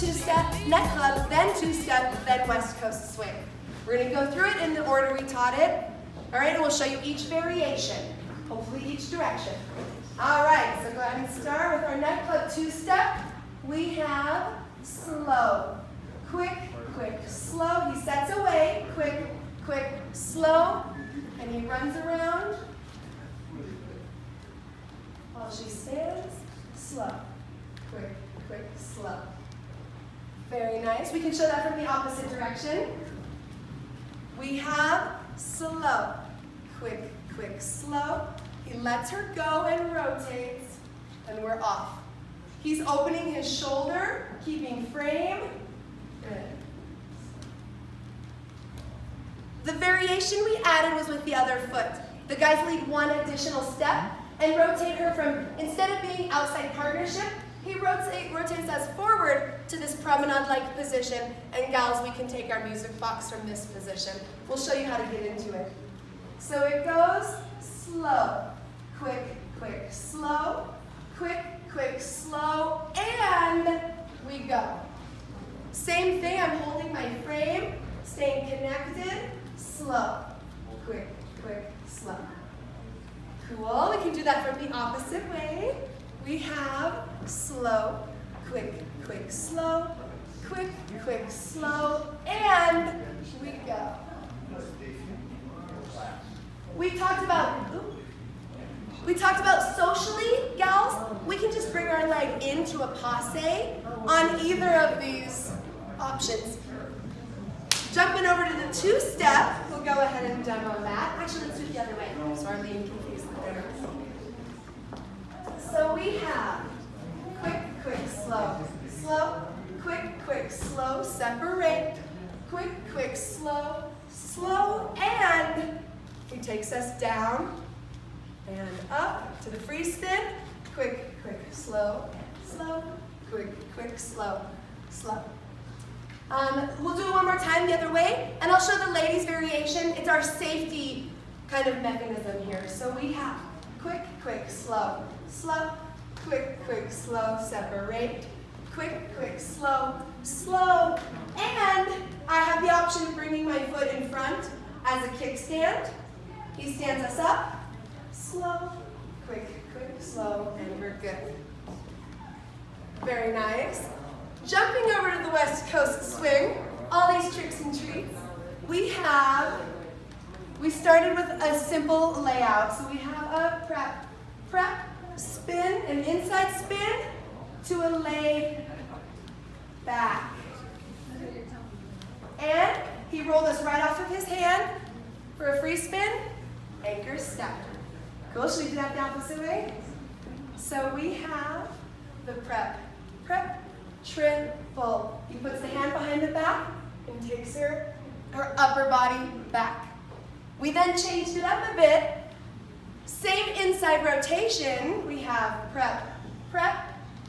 two-step, Nightclub, then two-step, then West Coast swing. We're going to go through it in the order we taught it. All right, and we'll show you each variation, hopefully each direction. All right, so go ahead and start with our Nightclub two-step. We have slow, quick, quick, slow. He sets away, quick, quick, slow, and he runs around while she stands, slow, quick, quick, slow. Very nice. We can show that from the opposite direction. We have slow, quick, quick, slow. He lets her go and rotates, and we're off. He's opening his shoulder, keeping frame. Good. The variation we added was with the other foot. The guys lead one additional step and rotate her from, instead of being outside partnership, he rotates us forward to this promenade-like position, and gals, we can take our music box from this position. We'll show you how to get into it. So it goes slow, quick, quick, slow, quick, quick, slow, and we go. Same thing, I'm holding my frame, staying connected, slow, quick, quick, slow. Cool, we can do that from the opposite way. We have slow, quick, quick, slow, quick, quick, slow, and we go. We talked about socially, gals, we can just bring our leg into a passe on either of these options. Jumping over to the two-step, we'll go ahead and demo that. Actually, let's do it the other way, so Arlene confused there. So we have quick, quick, slow, slow, quick, quick, slow, separate, quick, quick, slow, slow, and he takes us down and up to the free spin, quick, quick, slow, slow, quick, quick, slow, slow. We'll do it one more time the other way, and I'll show the ladies' variation. It's our safety kind of mechanism here. So we have quick, quick, slow, slow, quick, quick, slow, separate, quick, quick, slow, slow, and I have the option of bringing my foot in front as a kickstand. He stands us up, slow, quick, quick, slow, and we're good. Very nice. Jumping over to the West Coast swing, all these tricks and treats. We started with a simple layout. So we have a prep, prep, spin, an inside spin to a laid back. And he rolled us right off of his hand for a free spin, anchor step. Cool, should we do that the opposite way? So we have the prep, prep, triple. He puts the hand behind the back and takes her upper body back. We then changed it up a bit. Same inside rotation. We have prep, prep,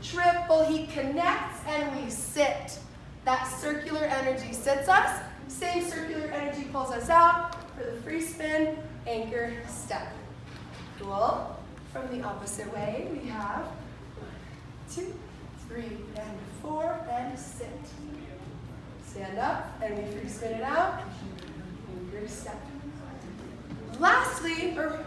triple. He connects and we sit. That circular energy sits us. Same circular energy pulls us out for the free spin, anchor, step. Cool. From the opposite way, we have 2, 3, and 4, and sit. Stand up, and we free spin it out, anchor, step. Lastly, the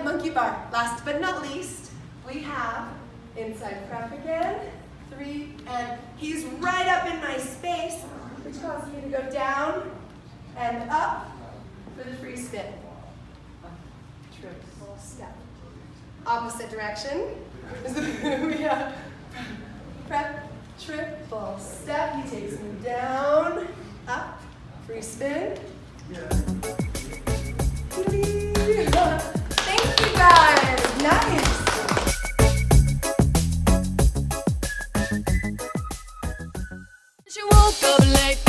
monkey bar. Last but not least, we have inside prep again, 3, and he's right up in my space, which causes me to go down and up for the free spin. Triple step. Opposite direction. We have prep, triple step. He takes me down, up, free spin. Thank you guys. Nice. She woke up late